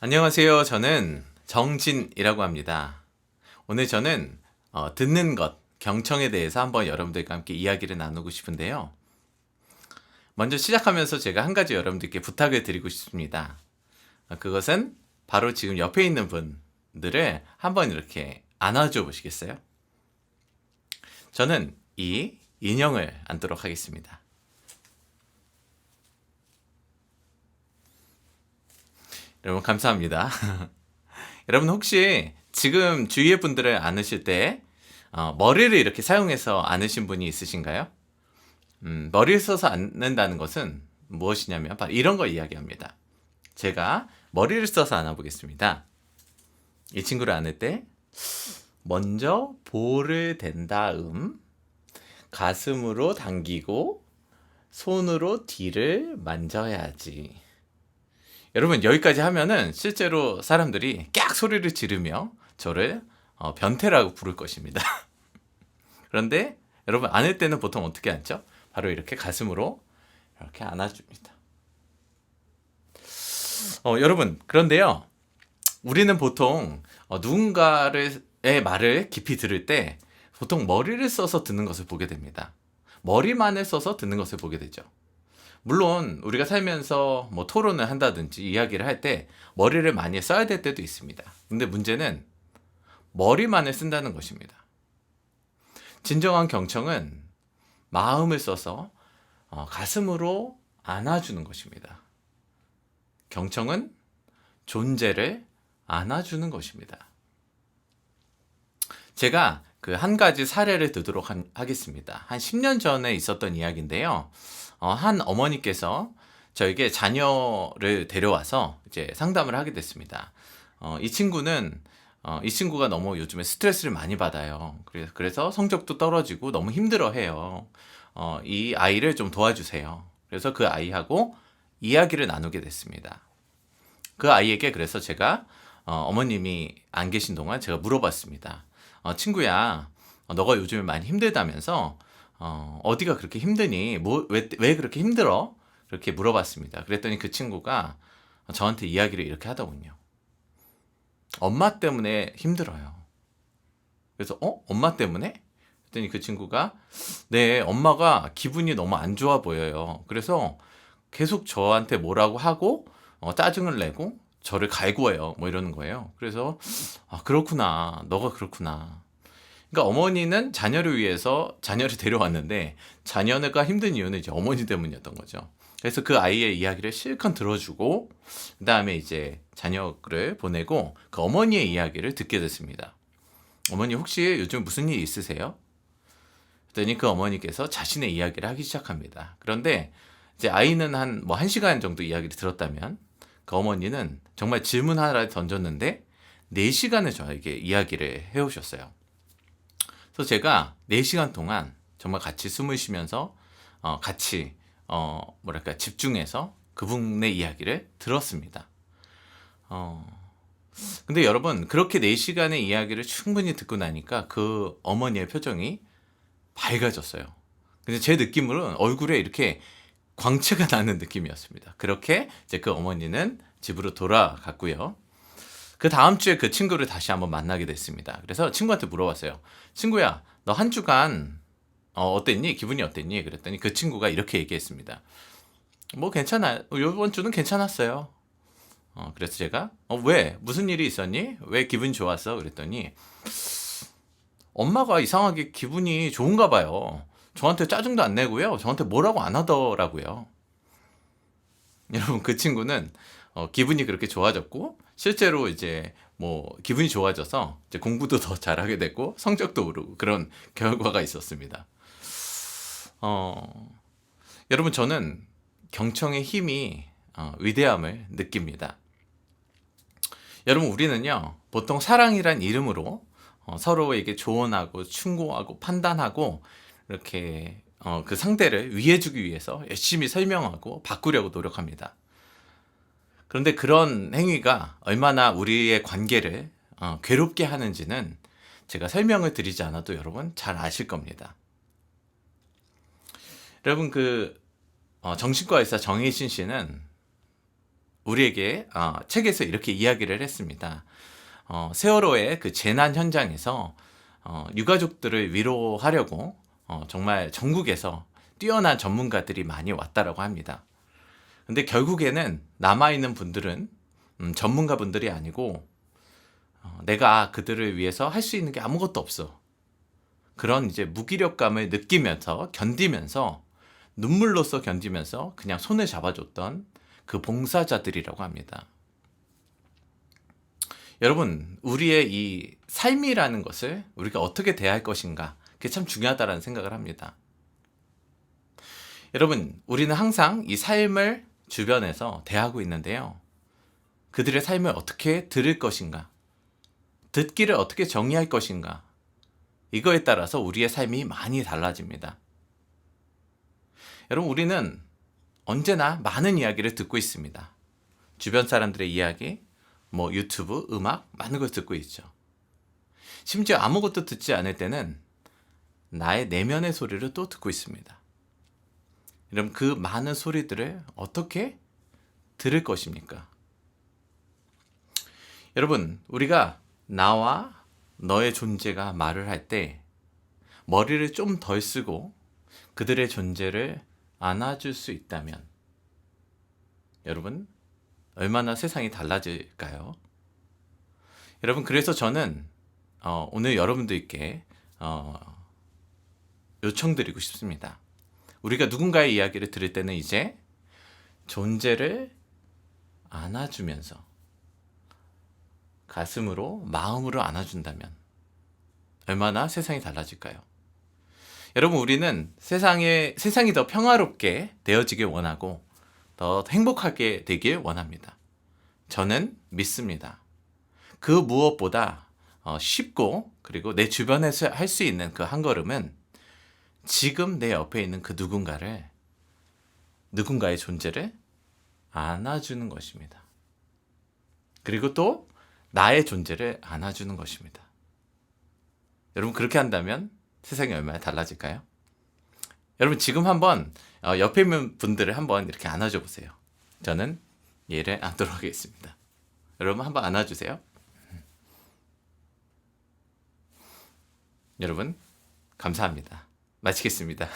안녕하세요. 저는 정진이라고 합니다. 오늘 저는 듣는 것, 경청에 대해서 한번 여러분들과 함께 이야기를 나누고 싶은데요. 먼저 시작하면서 제가 한 가지 여러분들께 부탁을 드리고 싶습니다. 그것은 바로 지금 옆에 있는 분들을 한번 이렇게 안아줘 보시겠어요? 저는 이 인형을 안도록 하겠습니다. 여러분 감사합니다. 여러분 혹시 지금 주위의 분들을 안으실 때 머리를 이렇게 사용해서 안으신 분이 있으신가요? 머리를 써서 안는다는 것은 무엇이냐면 바로 이런 걸 이야기합니다. 제가 머리를 써서 안아보겠습니다. 이 친구를 안을 때 먼저 볼을 댄 다음 가슴으로 당기고 손으로 뒤를 만져야지. 여러분 여기까지 하면은 실제로 사람들이 깍 소리를 지르며 저를 변태라고 부를 것입니다. 그런데 여러분 안을 때는 보통 어떻게 앉죠? 바로 이렇게 가슴으로 이렇게 안아줍니다. 여러분 그런데요 우리는 보통 누군가의 말을 깊이 들을 때 보통 머리를 써서 듣는 것을 보게 됩니다. 머리만을 써서 듣는 것을 보게 되죠. 물론 우리가 살면서 뭐 토론을 한다든지 이야기를 할 때 머리를 많이 써야 될 때도 있습니다. 근데 문제는 머리만을 쓴다는 것입니다. 진정한 경청은 마음을 써서 가슴으로 안아주는 것입니다. 경청은 존재를 안아주는 것입니다. 제가 그 한 가지 사례를 들도록 하겠습니다. 한 10년 전에 있었던 이야기인데요. 한 어머니께서 저에게 자녀를 데려와서 이제 상담을 하게 됐습니다. 이 친구가 너무 요즘에 스트레스를 많이 받아요. 그래서 성적도 떨어지고 너무 힘들어해요. 이 아이를 좀 도와주세요. 그래서 그 아이하고 이야기를 나누게 됐습니다. 그 아이에게 그래서 제가 어머님이 안 계신 동안 제가 물어봤습니다. 친구야, 너가 요즘에 많이 힘들다면서 어디가 그렇게 힘드니? 왜 그렇게 힘들어? 그렇게 물어봤습니다. 그랬더니 그 친구가 저한테 이야기를 이렇게 하더군요. 엄마 때문에 힘들어요. 그래서 엄마 때문에? 그랬더니 그 친구가 네, 엄마가 기분이 너무 안 좋아 보여요. 그래서 계속 저한테 뭐라고 하고 짜증을 내고 저를 갈구해요. 뭐 이러는 거예요. 그래서 그렇구나. 너가 그렇구나. 그러니까 어머니는 자녀를 위해서 자녀를 데려왔는데 자녀가 힘든 이유는 이제 어머니 때문이었던 거죠. 그래서 그 아이의 이야기를 실컷 들어주고 그다음에 이제 자녀를 보내고 그 어머니의 이야기를 듣게 됐습니다. 어머니 혹시 요즘 무슨 일 있으세요? 그랬더니 그 어머니께서 자신의 이야기를 하기 시작합니다. 그런데 이제 아이는 한 뭐 1시간 정도 이야기를 들었다면 그 어머니는 정말 질문 하나를 던졌는데 4시간을 저에게 이야기를 해오셨어요. 그래서 제가 4시간 동안 정말 같이 숨을 쉬면서 같이 뭐랄까 집중해서 그분의 이야기를 들었습니다. 근데 여러분 그렇게 4시간의 이야기를 충분히 듣고 나니까 그 어머니의 표정이 밝아졌어요. 근데 제 느낌으로는 얼굴에 이렇게 광채가 나는 느낌이었습니다. 그렇게 이제 그 어머니는 집으로 돌아갔고요. 그 다음 주에 그 친구를 다시 한번 만나게 됐습니다. 그래서 친구한테 물어봤어요. 친구야, 너 한 주간 어땠니? 기분이 어땠니? 그랬더니 그 친구가 이렇게 얘기했습니다. 뭐 괜찮아. 요번 주는 괜찮았어요. 그래서 제가 왜? 무슨 일이 있었니? 왜 기분이 좋았어? 그랬더니 엄마가 이상하게 기분이 좋은가 봐요. 저한테 짜증도 안 내고요. 저한테 뭐라고 안 하더라고요. 여러분 그 친구는 기분이 그렇게 좋아졌고 실제로 이제 뭐 기분이 좋아져서 이제 공부도 더 잘하게 됐고 성적도 오르고 그런 결과가 있었습니다. 어, 여러분 저는 경청의 힘이 위대함을 느낍니다. 여러분 우리는요 보통 사랑이란 이름으로 서로에게 조언하고 충고하고 판단하고 이렇게 그 상대를 위해주기 위해서 열심히 설명하고 바꾸려고 노력합니다. 그런데 그런 행위가 얼마나 우리의 관계를 괴롭게 하는지는 제가 설명을 드리지 않아도 여러분 잘 아실 겁니다. 여러분 그 정신과 의사 정혜신 씨는 우리에게 책에서 이렇게 이야기를 했습니다. 세월호의 그 재난 현장에서 유가족들을 위로하려고 정말 전국에서 뛰어난 전문가들이 많이 왔다라고 합니다. 근데 결국에는 남아있는 분들은 전문가분들이 아니고 내가 그들을 위해서 할 수 있는 게 아무것도 없어. 그런 이제 무기력감을 느끼면서 견디면서 눈물로써 견디면서 그냥 손을 잡아줬던 그 봉사자들이라고 합니다. 여러분, 우리의 이 삶이라는 것을 우리가 어떻게 대할 것인가, 그게 참 중요하다는 생각을 합니다. 여러분, 우리는 항상 이 삶을 주변에서 대하고 있는데요. 그들의 삶을 어떻게 들을 것인가, 듣기를 어떻게 정의할 것인가, 이거에 따라서 우리의 삶이 많이 달라집니다. 여러분, 우리는 언제나 많은 이야기를 듣고 있습니다. 주변 사람들의 이야기, 유튜브, 음악, 많은 걸 듣고 있죠. 심지어 아무것도 듣지 않을 때는 나의 내면의 소리를 또 듣고 있습니다. 여러분, 그 많은 소리들을 어떻게 들을 것입니까? 여러분, 우리가 나와 너의 존재가 말을 할 때 머리를 좀 덜 쓰고 그들의 존재를 안아줄 수 있다면 여러분, 얼마나 세상이 달라질까요? 여러분, 그래서 저는 오늘 여러분들께 요청드리고 싶습니다. 우리가 누군가의 이야기를 들을 때는 이제 존재를 안아주면서 가슴으로, 마음으로 안아준다면 얼마나 세상이 달라질까요? 여러분, 우리는 세상이 더 평화롭게 되어지길 원하고 더 행복하게 되길 원합니다. 저는 믿습니다. 그 무엇보다 쉽고 그리고 내 주변에서 할 수 있는 그 한 걸음은 지금 내 옆에 있는 그 누군가의 존재를 안아주는 것입니다. 그리고 또 나의 존재를 안아주는 것입니다. 여러분, 그렇게 한다면 세상이 얼마나 달라질까요? 여러분, 지금 한번 옆에 있는 분들을 한번 이렇게 안아줘 보세요. 저는 얘를 안도록 하겠습니다. 여러분, 한번 안아주세요. 여러분, 감사합니다. 마치겠습니다.